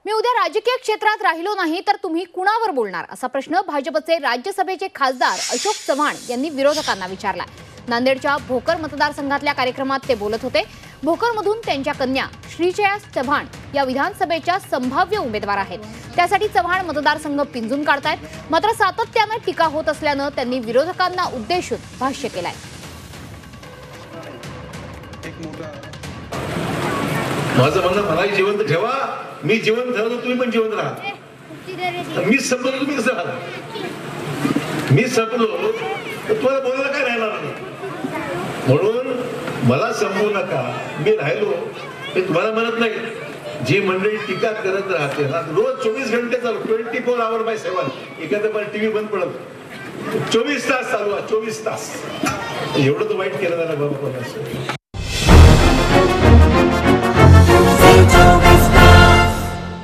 मी उद्या राजकीय क्षेत्रात राहिलो नाही तर तुम्ही कुणावर बोलणार असा प्रश्न भाजपचे राज्यसभेचे खासदार अशोक चव्हाण यांनी विरोधकांना विचारला। नांदेडच्या भोकर मतदारसंघातल्या कार्यक्रमात ते बोलत होते। भोकरमधून त्यांच्या कन्या श्रीजया चव्हाण या विधानसभेच्या संभाव्य उमेदवार आहेत। त्यासाठी चव्हाण मतदारसंघ पिंजून काढतायत। मात्र सातत्याने टीका होत असल्याने त्यांनी विरोधकांना उद्देशून भाष्य केलंय। माझं म्हणणं मलाही जिवंत ठेवा, मी जिवंत ठेवतो तुम्ही पण जिवंत राहा। मी संपलो तुम्ही कसं राहा, मी संपलो तर तुम्हाला बोलायला काय राहणार नाही। म्हणून मला संपवू नका, मी राहिलो हे तुम्हाला म्हणत नाही। जी मंडळी टीका करत राहते ना, रोज 24 घंटे चालू 24 hours by 7 एखादा पण टीव्ही बंद पडत 24 तास चालू आहे, 24 तास। एवढं तर वाईट केलं ना बाबा कोणाचं।